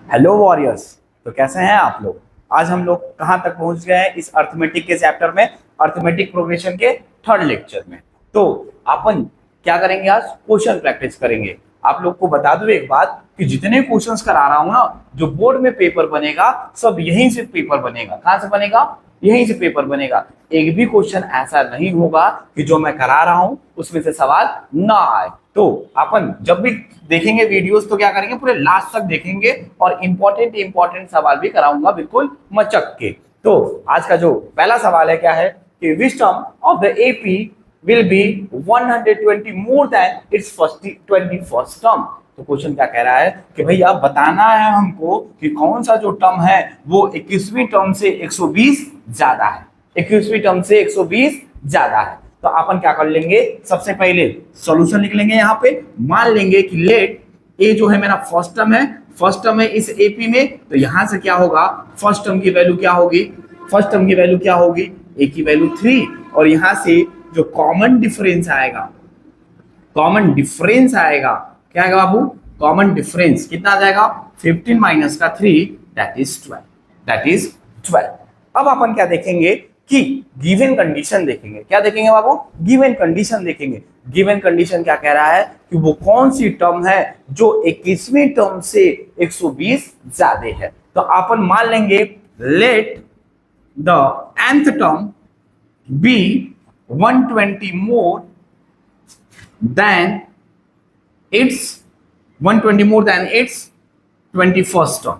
Hello warriors. तो कैसे हैं आप लोग? आज हम लोग कहाँ तक पहुंच गए हैं इस अर्थमेटिक के चैप्टर में, अर्थमेटिक प्रोग्रेशन के थर्ड लेक्चर में। तो अपन क्या करेंगे, आज क्वेश्चन प्रैक्टिस करेंगे। आप लोग को बता दूं एक बात कि जितने क्वेश्चंस करा रहा हूं ना, जो बोर्ड में पेपर बनेगा सब यहीं से पेपर बनेगा। कहाँ से बनेगा? यहीं से पेपर बनेगा। एक भी क्वेश्चन ऐसा नहीं होगा कि जो मैं करा रहा हूं उसमें से सवाल ना आए। तो अपन जब भी देखेंगे वीडियोस तो क्या करेंगे, पूरे लास्ट तक देखेंगे और इंपॉर्टेंट सवाल भी कराऊंगा बिल्कुल मचक के। तो आज का जो पहला सवाल है क्या है कि which term of the AP will be 120 more than it's first 21st term. तो क्वेश्चन क्या कह रहा है कि भाई अब बताना है हमको कि कौन सा जो टर्म है वो 21वीं टर्म से 120 ज्यादा है। 21वीं टर्म से 120 ज्यादा है। तो अपन क्या कर लेंगे, सबसे पहले सॉल्यूशन लिख लेंगे। यहाँ पे मान लेंगे कि लेट ए जो है मेरा फर्स्ट टर्म है, फर्स्ट टर्म है इस एपी में। तो यहां से क्या होगा, फर्स्ट टर्म की वैल्यू क्या होगी, फर्स्ट टर्म की वैल्यू क्या होगी, ए की वैल्यू 3। और यहां से जो कॉमन डिफरेंस आएगा, कॉमन डिफरेंस आएगा, क्या आएगा बाबू, कॉमन डिफरेंस कितना आ जाएगा, 15 माइनस का 3 दैट इज 12, दैट इज 12। अब अपन क्या देखेंगे कि गिवन कंडीशन देखेंगे। क्या देखेंगे बाबू, गिवन कंडीशन देखेंगे। गिवन कंडीशन क्या कह रहा है कि वो कौन सी टर्म है जो 21वीं टर्म से 120 ज्यादा है। तो अपन मान लेंगे let the nth term be 120 more than it's 120 more than it's 21st term.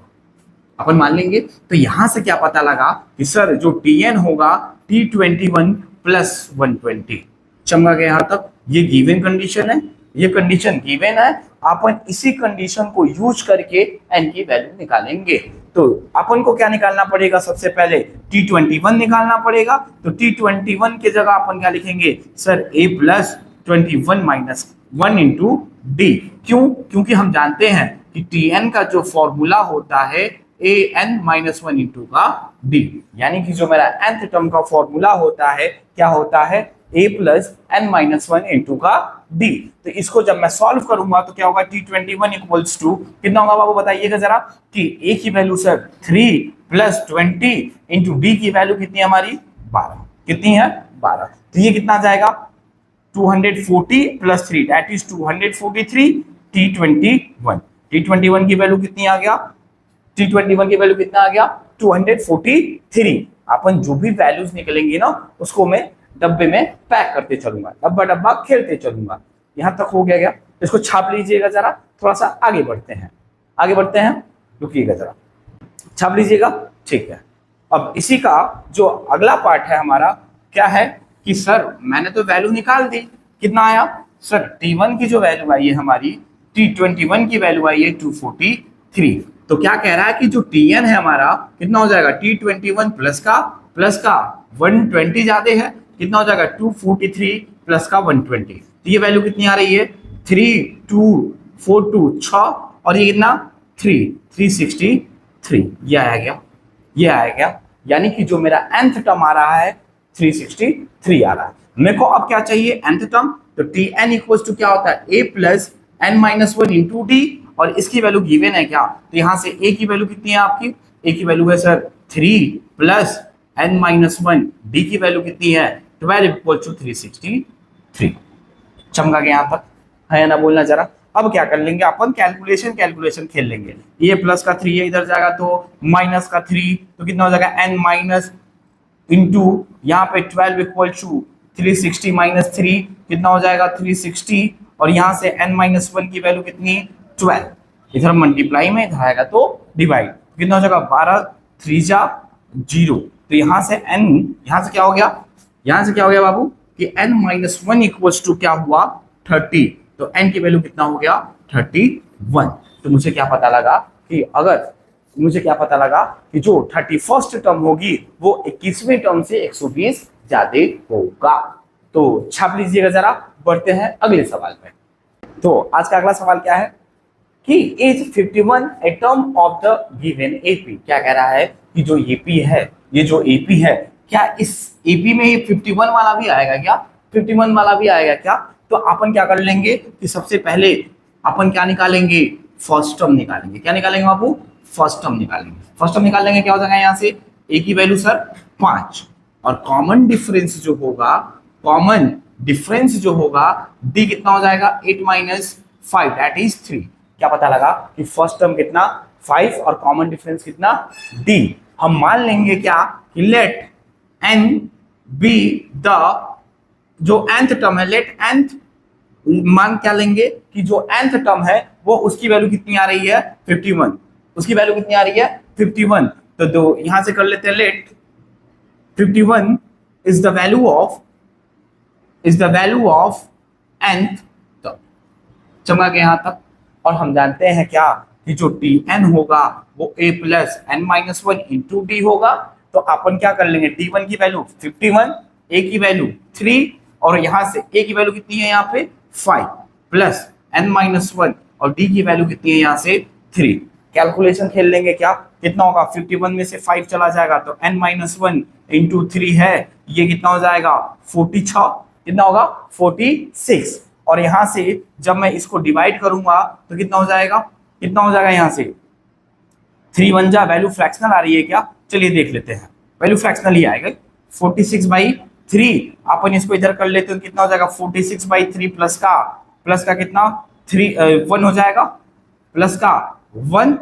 अपन मान लेंगे। तो यहां से क्या पता लगा कि सर जो Tn होगा T21 प्लस 120। चमका गया यहां तक। ये गिवन कंडीशन है, ये कंडीशन गिवन है। अपन इसी कंडीशन को यूज करके n की वैल्यू निकालेंगे। तो अपन को क्या निकालना पड़ेगा, सबसे पहले T21 निकालना पड़ेगा। तो T21 की जगह अपन क्या लिखेंगे sir, a plus 21 minus 1 into D. क्यों? क्योंकि हम जानते हैं कि Tn का जो फॉर्मूला होता है ए एन माइनस 1 इंटू का डी, यानी कि जो मेरा nth टर्म का फॉर्मूला होता है क्या होता है, ए प्लस एन माइनस 1 इंटू का डी। तो इसको जब मैं सॉल्व करूंगा तो क्या होगा, T21 इक्वल्स टू कितना होगा बाबू बताइएगा जरा, कि ए की value sir 3 plus 20 into D की वैल्यू कितनी है हमारी 12, कितनी है 12। तो ये कितना जाएगा 240 plus 3 that is 243 T21। T21 की वैल्यू कितनी आ गया, T21 की वैल्यू कितना आ गया 243। अपन जो भी वैल्यूज निकलेंगे ना उसको मैं डब्बे में पैक करते चलूंगा, डब्बा डब्बा खेलते चलूंगा। यहां तक हो गया क्या, इसको छाप लीजिएगा जरा, थोड़ा सा आगे बढ़ते हैं, आगे बढ़ते हैं, रुकिएगा जरा, छाप लीजिएगा, ठीक है। अब इसी का जो अगला पार्ट है हमारा क्या है कि सर मैंने तो वैल्यू निकाल दी, कितना आया सर, T1 की जो वैल्यू आई है हमारी, T21 की वैल्यू आई है 243। तो क्या कह रहा है कि जो Tn है हमारा कितना हो जाएगा, T21 प्लस का 120 ज्यादा है, कितना हो जाएगा 243 प्लस का 120। तो ये वैल्यू कितनी आ रही है 3242 6, और ये कितना 363, ये आया गया, ये आया गया। यानी कि जो मेरा nth टर्म आ रहा है 363 आ रहा है। मेरे को अब क्या चाहिए nth टर्म, तो Tn इक्वल्स टू क्या होता है a plus n minus 1 into d, और इसकी वैल्यू गिवन है क्या, तो यहां से a की वैल्यू कितनी है आपकी, a की वैल्यू है sir 3 plus n minus 1, d की वैल्यू कितनी है 12 इक्वल टू 363। चमका गया यहां तक, है ना, बोलना जरा। अब क्या कर लेंगे अपन, कैलकुलेशन खेल लेंगे। ये प्लस का 3 है, इधर जाएगा तो माइनस का 3, तो कितना हो जाएगा n माइनस इंटू यहाँ पे 12 इक्वल टू 360 माइनस 3, कितना हो जाएगा 360, और यहाँ से n माइनस 1 की वैल्यू कितनी 12, इधर मल्टीप्लाई में, इधर आएगा तो डिवाइड, कितना हो जाएगा 12 3 जा 0। तो यहाँ से n, यहाँ से क्या हो गया, यहाँ से क्या हो गया बाबू कि n माइनस 1 इक्वल्स टू क्या हुआ 30। तो n की वैल्यू कितना हो गया 31। तो मुझे क्या पता लगा कि अगर, मुझे क्या पता लगा कि जो 31st टर्म होगी वो 21वें टर्म से 120 ज्यादा होगा। तो छाप लीजिएगा जरा, बढ़ते हैं अगले सवाल पे। तो आज का अगला सवाल क्या है कि is 51 a term of the given AP. क्या कह रहा है कि जो एपी है, ये जो एपी है, क्या इस एपी में ये 51 वाला भी आएगा क्या, 51 वाला भी आएगा क्या। तो अपन क्या कर लेंगे कि सबसे पहले अपन क्या निकालेंगे, फर्स्ट टर्म निकालेंगे। क्या निकालेंगे बाबू, फर्स्ट टर्म निकालेंगे। फर्स्ट टर्म निकालेंगे क्या हो जाएगा यहाँ से, ए की वैल्यू सर 5 और कॉमन डिफरेंस जो होगा, कॉमन डिफरेंस जो होगा डी कितना हो जाएगा 8 माइनस 5 दैट इज 3। क्या पता लगा कि फर्स्ट टर्म कितना 5 और कॉमन डिफरेंस कितना डी। हम मान लेंगे क्या कि लेट एन बी द जो nth टर्म है, लेट nth मान क्या लेंगे कि जो nth टर्म है वो उसकी वैल्यू कितनी आ रही है 51, उसकी वैल्यू कितनी आ रही है 51। तो दो यहां से कर लेते हैं, let 51 is the value of nth term. चमका के यहां तक। और हम जानते हैं क्या कि जो dn होगा वो a plus n minus 1 into D होगा। तो अपन क्या कर लेंगे, d1 की वैल्यू 51, a की वैल्यू 3 और यहां से a की वैल्यू कितनी है यहाँ पे 5 प्लस n माइनस 1 और d की वैल्यू कितनी है यहाँ से 3। कैलकुलेशन खेल लेंगे क्या, कितना होगा 51 में से 5 चला जाएगा तो n माइनस 1 इंटू 3 है, ये कितना हो जाएगा 46, कितना होगा 46। और यहां से जब मैं इसको डिवाइड करूंगा तो कितना हो जाएगा, कितना हो जाएगा यहाँ से 3 1 जा, वैल्यू फ्रैक्शनल आ रही है क्या, चलिए देख लेते हैं, वैल्यू फ्रैक्शनल ही आएगा 46/3। अपन इसको इधर कर लेते हैं, कितना हो जाएगा 46/3 प्लस का कितना 1 हो जाएगा, प्लस का 1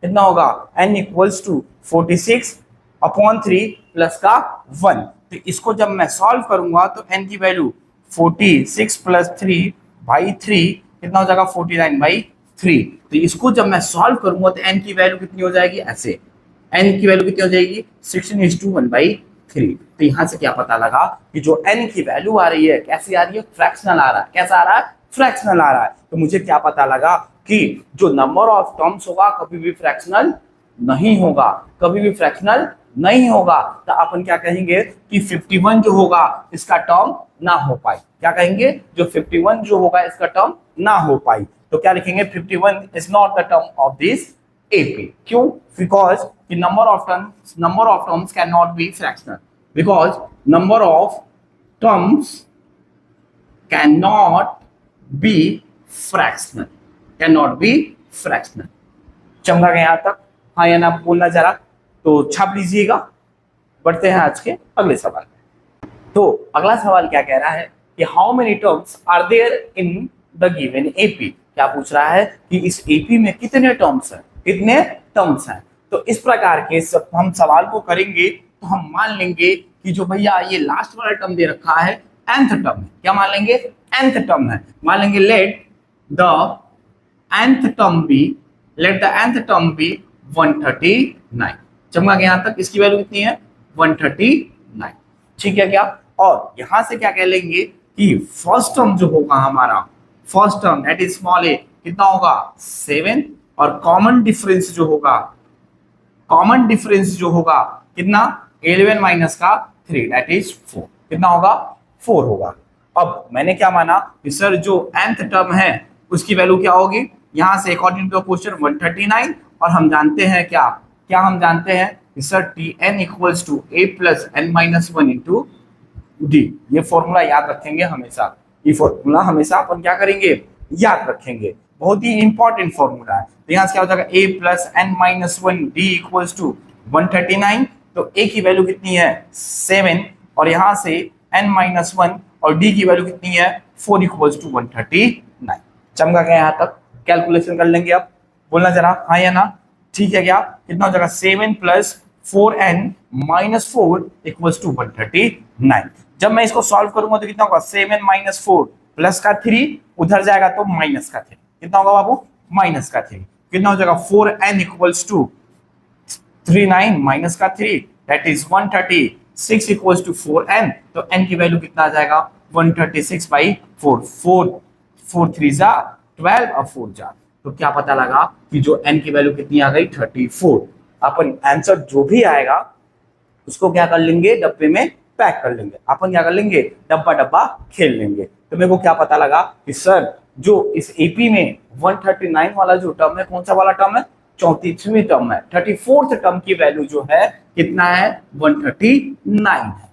कितना होगा n इक्वल्स टू 46/3 प्लस का 1। तो इसको जब मैं सॉल्व करूंगा तो n की वैल्यू 46 प्लस 3/3 कितना हो जाएगा 49/3। तो इसको जब मैं सॉल्व करूंगा तो n की वैल्यू कितनी हो जाएगी, ऐसे n की वैल्यू कितनी हो जाएगी 16:1/3। तो यहां से क्या पता लगा कि जो n की वैल्यू आ रही है कैसी आ रही है, फ्रैक्शनल आ रहा है। कैसा आ रहा है, फ्रैक्शनल आ रहा है। तो मुझे क्या पता लगा कि जो नंबर ऑफ टर्म्स होगा कभी भी फ्रैक्शनल नहीं होगा, कभी भी फ्रैक्शनल नहीं होगा। तो अपन क्या कहेंगे कि 51 जो होगा इसका टर्म ना हो पाए, क्या कहेंगे, जो 51 जो होगा इसका टर्म ना हो पाए। तो क्या लिखेंगे 51 is not the term of this AP। क्यों, because the number of terms cannot be fractional, because number of terms cannot be fractional, चमका गया यहां तक, हाँ या ना बोलना जरा, तो छाप लीजिएगा। बढ़ते हैं आज के अगले सवाल में। तो अगला सवाल क्या कह रहा है कि how many terms are there in the given AP। क्या पूछ रहा है कि इस AP में कितने टर्म्स हैं, कितने टर्म्स हैं। तो इस प्रकार के हम सवाल को करेंगे तो हम मान लेंगे कि जो भैया ये लास्ट वाला टर्म दे रखा है nth टर्म है, क्या मान लेंगे nth टर्म है, मान लेंगे let the nth term be 139। चमका गया यहां तक, इसकी वैल्यू कितनी है 139, ठीक है क्या। और यहां से क्या कह लेंगे कि फर्स्ट टर्म जो होगा हमारा, first term that is small a कितना होगा 7 और कॉमन डिफरेंस जो होगा कितना 11 माइनस का 3 दैट इज 4, कितना होगा 4 होगा। अब मैंने क्या माना कि सर जो nth टर्म है उसकी वैल्यू क्या होगी, यहां से अकॉर्डिंग टू क्वेश्चन 139। और हम जानते हैं क्या हम जानते हैं कि sir Tn equals to a plus n minus 1 into d. ये फॉर्मूला याद रखेंगे हमेशा, ये फॉर्मूला हमेशा अपन क्या करेंगे, याद रखेंगे, बहुत ही इंपॉर्टेंट फॉर्मूला है। तो यहाँ से क्या हो जाएगा a plus n minus 1 d equals to 139। तो a की वैल्यू कितनी है 7 और यहाँ से n माइनस 1 और d की वैल्यू कितनी है 4 इक्वल्स टू 139। चमका गया यहाँ तक, कैलकुलेशन कर लेंगे अब, बोलना जरा हाँ या ना, ठीक है क्या। कितना हो जाएगा 7 plus 4n minus 4 equals to 139। जब मैं इसको सॉल्व करूंगा तो कितना होगा 7 माइनस 4 प्लस का 3 उधर जाएगा तो माइनस का 3, कितना होगा बाबू माइनस का 3, कितना हो जाएगा 4n इक्वल्स टू 39 माइनस का 3 that is 136 equals to 4n। तो n की वैल्यू कितना आ जाएगा 136/4, 4 3 जा 12 और 4 जा, तो क्या पता लगा कि जो n की वैल्यू कितनी आ गई 34। अपन आंसर जो भी आएगा उसको क्या कर लेंगे, डब्बे में पैक कर लेंगे, अपन क्या कर लेंगे डब्बा डब्बा खेल लेंगे। तो मेरे को क्या पता लगा कि सर जो इस एपी में 139 वाला जो टर्म है कौन सा वाला टर्म है, 34वीं टर्म है, 34th टर्म की वैल्यू जो है कितना है 139 है।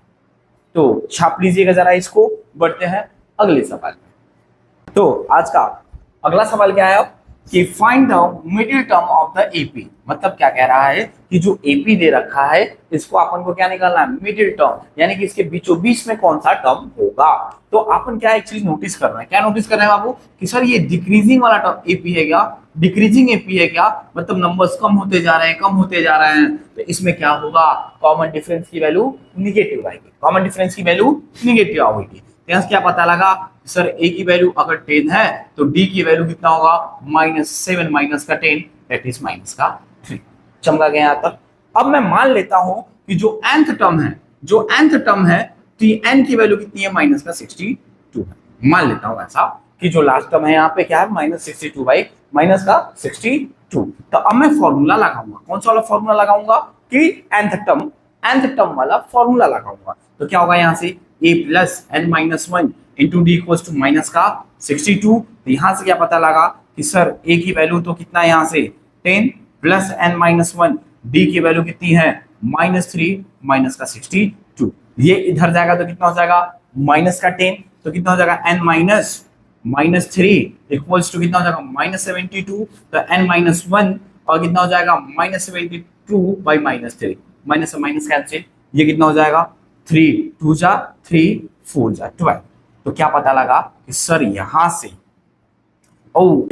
तो छाप लीजिएगा जरा इसको। बढ़ते हैं अगले सवाल में। तो आज का अगला सवाल क्या है, कि find the middle term of the AP. मतलब क्या कह रहा है कि जो एपी दे रखा है इसको अपन को क्या निकालना है, मिडिल टर्म, यानी कि इसके बीचों बीच में कौन सा टर्म होगा। तो अपन क्या एक चीज नोटिस कर रहे हैं, क्या नोटिस कर रहे हैं बाबू कि सर ये डिक्रीजिंग वाला टर्म एपी है क्या, डिक्रीजिंग एपी है क्या, मतलब नंबर्स कम होते जा रहे हैं, कम होते जा रहे हैं, तो इसमें क्या होगा, कॉमन डिफरेंस की वैल्यू निगेटिव आएगी, कॉमन डिफरेंस की वैल्यू निगेटिव आएगी। यहाँ से क्या पता लगा, सर ए की वैल्यू अगर 10 है तो डी की वैल्यू कितना होगा, -7 माइनस का 10 दैट इज माइनस का 3। चमका गया यहाँ तक। अब मैं मान लेता हूं कि जो nth टर्म है, जो nth टर्म है, तो n की वैल्यू कितनी है, माइनस का 62 है। मान लेता हूं ऐसा कि जो लास्ट टर्म है यहाँ पे क्या है, -62 बाई माइनस का 62। तो अब मैं फॉर्मूला लगाऊंगा, कौन सा वाला फॉर्मूला लगाऊंगा कि nth टर्म वाला फॉर्मूला लगाऊंगा। तो क्या होगा यहाँ से, a plus n minus one into d equals to minus का 62। तो यहाँ से क्या पता लगा कि सर a की वैल्यू तो कितना है यहाँ से 10 plus n minus one, d की वैल्यू कितनी है -3 माइनस का 62। ये इधर जाएगा तो कितना हो जाएगा, माइनस का 10, तो कितना हो जाएगा n माइनस 3 इक्वल्स टू कितना हो जाएगा -72। तो n माइनस वन और कितना हो जाएगा -72 बाई -3, माइनस से माइनस कैंसिल, ये कितना हो जाएगा 3 2 जा 3 4 जा 12। तो क्या पता लगा कि सर यहां से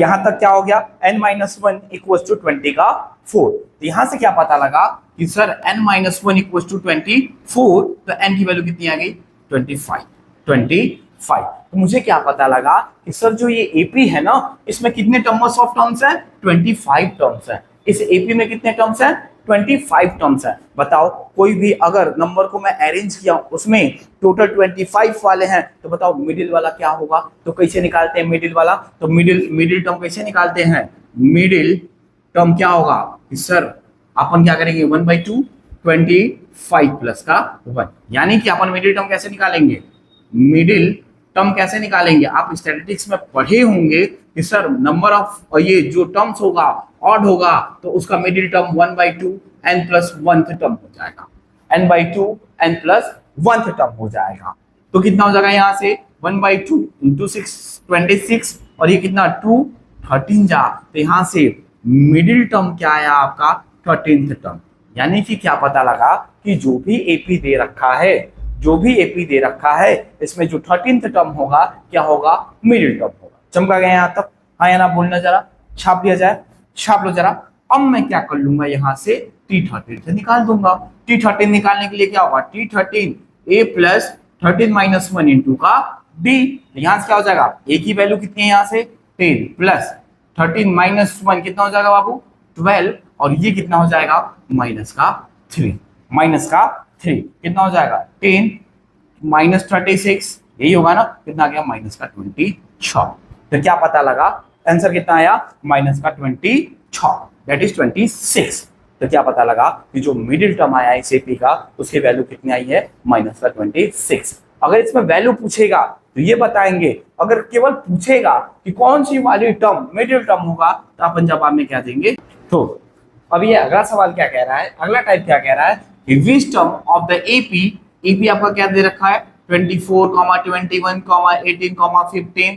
यहां तक क्या हो गया, n minus one equal to 20 का 4। तो यहां से क्या पता लगा कि sir n minus one equal to 24, तो n की वैल्यू कितनी आ गई 25। तो मुझे क्या पता लगा कि सर जो ये एपी है ना, इसमें कितने टर्म्स ऑफ टर्म्स है, 25 टर्म्स है। इस एपी में कितने टर्म्स है, 25 टर्म्स है। बताओ कोई भी अगर नंबर को मैं अरेंज किया उसमें टोटल 25 वाले हैं, तो बताओ मिडिल वाला क्या होगा। तो कैसे निकालते हैं मिडिल वाला, तो मिडिल टर्म कैसे निकालते हैं, मिडिल टर्म क्या होगा कि सर अपन क्या करेंगे 1/2 25 प्लस का 1, यानी कि अपन मिडिल टर्म कैसे निकालेंगे, मिडिल टर्म कैसे निकालेंगे, आप स्टैटिस्टिक्स में पढ़े होंगे कि सर नंबर ऑफ ये जो टर्म्स होगा ऑड होगा तो उसका middle term 1/2 n plus 1th term हो जाएगा, n/2 n plus 1th term हो जाएगा। तो कितना हो जाएगा यहाँ से 1/2 इंटू 6 26, और ये कितना 2 13 जा, तो यहाँ से मिडिल टर्म क्या आया आपका 13th टर्म। यानी कि क्या पता लगा कि जो भी एपी दे रखा है, जो भी एपी दे रखा है इसमें जो 13th टर्म होगा क्या होगा, मिडिल टर्म होगा। चमका गया यहाँ तक, हाँ या ना बोलना, जरा छाप लिया जाए, छाप लो जरा। अब मैं क्या कर लूंगा यहाँ से T13 से निकाल दूंगा। T13 निकालने के लिए क्या होगा, T13 a plus 13 minus 1 into का d। यहां से क्या हो जाएगा, a की वैल्यू कितनी है यहाँ से 10 प्लस 13 माइनस 1 कितना हो जाएगा बाबू 12, और ये कितना हो जाएगा माइनस का 3, माइनस का 3 कितना हो जाएगा 10 माइनस 36, यही होगा ना, कितना गया माइनस का 26। तो क्या पता लगा, आंसर कितना आया माइनस का 26 दैट इज 26। तो क्या पता लगा कि जो मिडिल टर्म आया इस एपी का उसकी वैल्यू कितनी आई है माइनस का 26। अगर इसमें वैल्यू पूछेगा तो ये बताएंगे, अगर केवल पूछेगा कि कौन सी वाली टर्म मिडिल टर्म होगा तो अपन जवाब में क्या देंगे। तो अब ये अगला सवाल क्या कह रहा है, अगला टाइप क्या कह रहा है, which term of the AP, AP आपका क्या दे रखा है 24, 21, 18, 15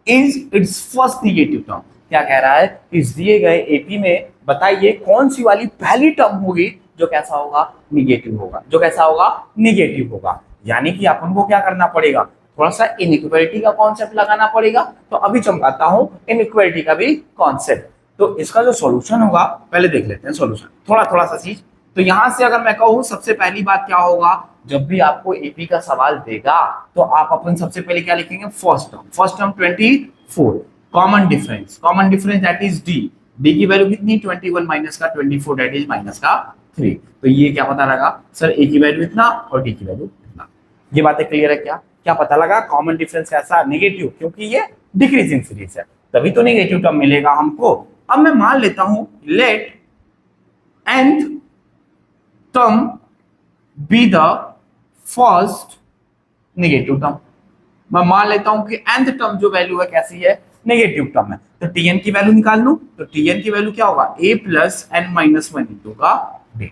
is it's first negative term. क्या कह रहा है, इस दिए गए एपी में बताइए कौन सी वाली पहली टर्म होगी जो कैसा होगा, निगेटिव होगा, जो कैसा होगा निगेटिव होगा। यानी कि अपन को क्या करना पड़ेगा, थोड़ा सा इनइक्वालिटी का कॉन्सेप्ट लगाना पड़ेगा। तो अभी चमकाता हूं इनइक्वालिटी का भी कॉन्सेप्ट। तो इसका जो सॉल्यूशन होगा पहले देख लेते हैं सॉल्यूशन, थोड़ा थोड़ा सा चीज। तो यहां से अगर मैं कहूं सबसे पहली बात क्या होगा, जब भी आपको एपी का सवाल देगा तो आप अपन सबसे पहले क्या लिखेंगे, first term 24, common difference that is D की वैल्यू कितनी 21 माइनस का 24 दैट इज माइनस का 3। तो ये क्या पता लगा सर ए की वैल्यू इतना और डी की वैल्यू इतना। ये बातें क्लियर है क्या, क्या पता लगा कॉमन डिफरेंस कैसा नेगेटिव, क्योंकि ये डिक्रीजिंग सीरीज है तभी तो नेगेटिव टर्म मिलेगा हमको। अब मैं मान लेता हूं let nth term be the first negative term. मैं मान लेता हूं कि nth टर्म जो वैल्यू है कैसी है, नेगेटिव टर्म है। तो tn की वैल्यू निकाल लूं, तो tn की वैल्यू क्या होगा a plus n minus one into का d,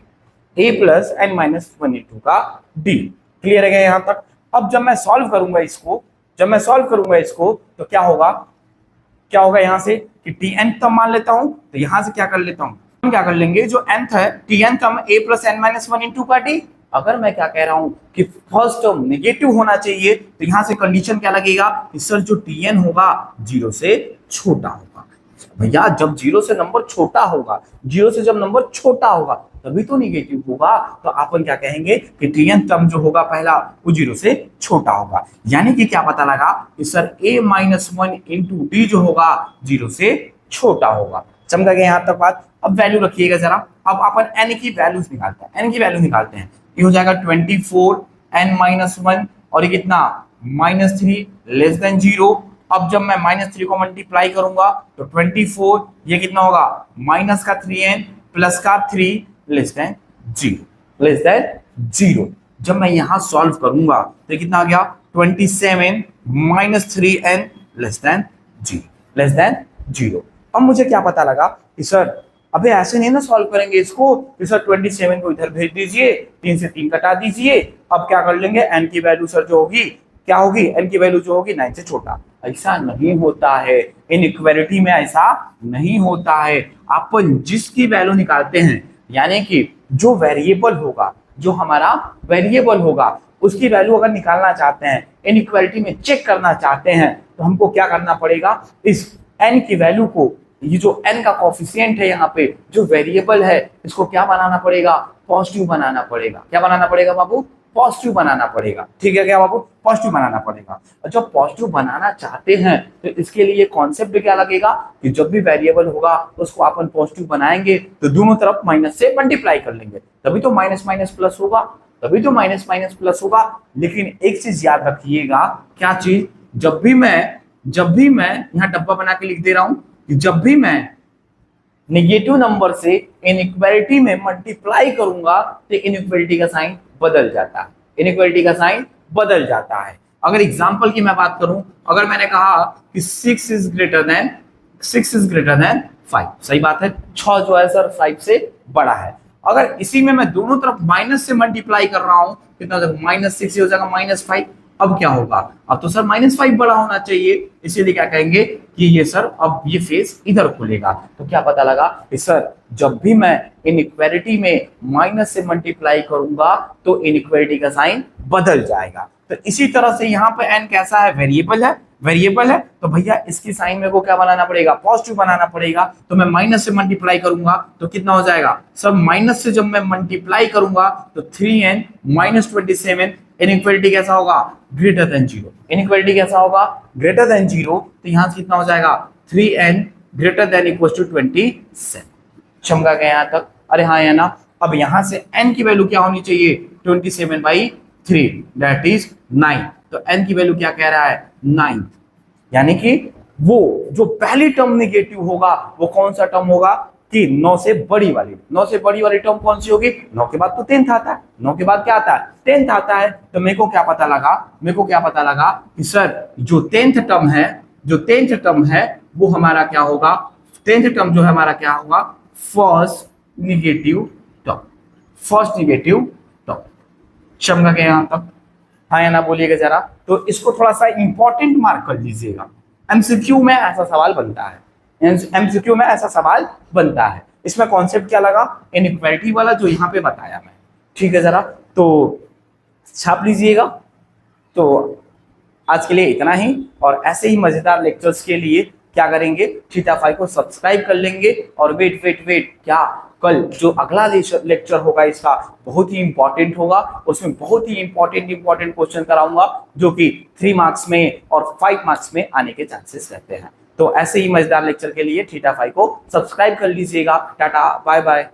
a plus n minus one into का d। क्लियर है क्या यहां तक। अब जब मैं सॉल्व करूंगा इसको, तो क्या होगा क्या होगा यहाँ से कि टी एन टर्म मान लेता हूं, तो यहां से क्या कर लेता हूं, हम क्या कर लेंगे, जो nth है T n term a plus n minus one into का टी। अगर मैं क्या कह रहा हूं कि फर्स्ट टर्म नेगेटिव होना चाहिए, तो यहां से कंडीशन क्या लगेगा कि सर जो टी एन होगा 0 से छोटा होगा। भैया जब 0 से नंबर छोटा होगा, 0 से जब नंबर छोटा होगा तभी तो निगेटिव होगा। तो अपन क्या कहेंगे कि टी एन टर्म जो होगा पहला वो 0 से छोटा होगा। यानी कि क्या पता लगा कि sir a minus one into D जो होगा 0 से छोटा होगा। समझा गया यहाँ तक बात। अब वैल्यू रखिएगा जरा। अब अपन n की वैल्यूज निकालते हैं, n की वैल्यू निकालते हैं। ये हो जाएगा 24 n माइनस वन और ये कितना -3 लेस देन 0। अब जब मैं -3 को मल्टीप्लाई करूंगा तो 24 ये कितना होगा माइनस का 3n प्लस का 3 लेस देन 0। जब मैं यहां सॉल्व करूंगा तो कितना आ गया 27 माइनस 3n लेस देन 0। अब मुझे क्या पता लगा कि सर अबे ऐसे नहीं ना सॉल्व करेंगे इसको कि सर 27 को इधर भेज दीजिए, 3 से 3 कटा दीजिए। अब क्या कर लेंगे, n की वैल्यू सर जो होगी क्या होगी, n की वैल्यू जो होगी 9 से छोटा। ऐसा नहीं होता है, इनइक्वालिटी में ऐसा नहीं होता है। अपन जिसकी वैल्यू निकालते हैं, यानी कि जो वेरिएबल होगा, जो हमारा वेरिएबल होगा उसकी वैल्यू अगर निकालना चाहते हैं, इनइक्वालिटी में चेक करना चाहते हैं, तो हमको क्या करना पड़ेगा, इस n की वैल्यू को, ये जो n का कोफिशिएंट है यहाँ पे जो वेरिएबल है, इसको क्या बनाना पड़ेगा, पॉजिटिव बनाना पड़ेगा। क्या बनाना पड़ेगा बाबू, पॉजिटिव बनाना पड़ेगा। ठीक है क्या बाबू, पॉजिटिव बनाना पड़ेगा। और जब पॉजिटिव बनाना चाहते हैं तो इसके लिए कॉन्सेप्ट क्या लगेगा कि जब भी वेरिएबल होगा तो उसको अपन पॉजिटिव बनाएंगे तो दोनों तरफ माइनस से मल्टीप्लाई कर लेंगे, तभी तो माइनस माइनस प्लस होगा, तभी तो माइनस माइनस प्लस होगा। लेकिन एक चीज याद रखिएगा, क्या चीज, जब भी मैं यहाँ डब्बा बना के लिख दे रहा हूं कि जब भी मैं नेगेटिव नंबर से इनइक्वालिटी में मल्टीप्लाई करूंगा तो इनइक्वालिटी का साइन बदल जाता है, इनइक्वालिटी का साइन बदल जाता है। अगर एग्जांपल की मैं बात करूं, अगर मैंने कहा कि 6 इज ग्रेटर देन 5, सही बात है, 6 जो है सर 5 से बड़ा है। अगर इसी में मैं दोनों तरफ माइनस से मल्टीप्लाई कर रहा हूं, कितना हो जाएगा, -6 हो जाएगा -5। अब क्या होगा, अब तो सर -5 बड़ा होना चाहिए, इसीलिए क्या कहेंगे कि ये सर अब ये फेस इधर खुलेगा। तो क्या पता लगा कि सर जब भी मैं इनइक्वालिटी में माइनस से मल्टीप्लाई करूंगा तो इनइक्वालिटी का साइन बदल जाएगा। तो इसी तरह से यहाँ पे n कैसा है, वेरिएबल है, तो भैया इसकी साइन मेरे को क्या बनाना पड़ेगा, पॉजिटिव बनाना पड़ेगा। तो मैं माइनस से मल्टीप्लाई करूंगा तो कितना हो जाएगा, सब माइनस से जब मैं मल्टीप्लाई करूंगा तो 3n माइनस 27, इनइक्वालिटी कैसा होगा, ग्रेटर देन 0। इनइक्वालिटी कैसा होगा, ग्रेटर देन 0। तो यहां से कितना हो जाएगा, 3n greater than equal to 27। समझा गया यहाँ तक, अरे हाँ या ना। अब यहां से n की वैल्यू क्या होनी चाहिए, 27/3 दैट इज 9। तो n की वैल्यू क्या कह रहा है, 9। यानी कि वो जो पहली टर्म निगेटिव होगा वो कौन सा टर्म होगा कि 9 से बड़ी वाली टर्म कौन सी होगी, 9 के बाद तो 10th आता है, 9 के बाद क्या आता है, 10th आता है। तो मेरे को क्या पता लगा कि सर जो 10th टर्म है वो हमारा क्या होगा, 10th टर्म जो है हमारा क्या होगा, फर्स्ट निगेटिव टर्म। समझ गए यहाँ तक, हाँ या ना बोलिएगा जरा। तो इसको थोड़ा सा इंपॉर्टेंट मार्क कर लीजिएगा, एमसीक्यू में ऐसा सवाल बनता है। इसमें कॉन्सेप्ट क्या लगा, इनइक्वालिटी वाला जो यहाँ पे बताया मैं, ठीक है, जरा तो छाप लीजिएगा। तो आज के लिए इतना ही, और ऐसे ही मजेदार लेक्चर्स के लिए क्या करेंगे, थीटा5 को सब्सक्राइब कर लेंगे। और वेट क्या, कल जो अगला लेक्चर होगा इसका बहुत ही इंपॉर्टेंट होगा, उसमें बहुत ही इंपॉर्टेंट क्वेश्चन कराऊंगा जो कि 3 मार्क्स में और 5 मार्क्स में आने के चांसेस रहते हैं। तो ऐसे ही मजेदार लेक्चर के लिए थीटा5 को सब्सक्राइब कर लीजिएगा। Tata bye bye.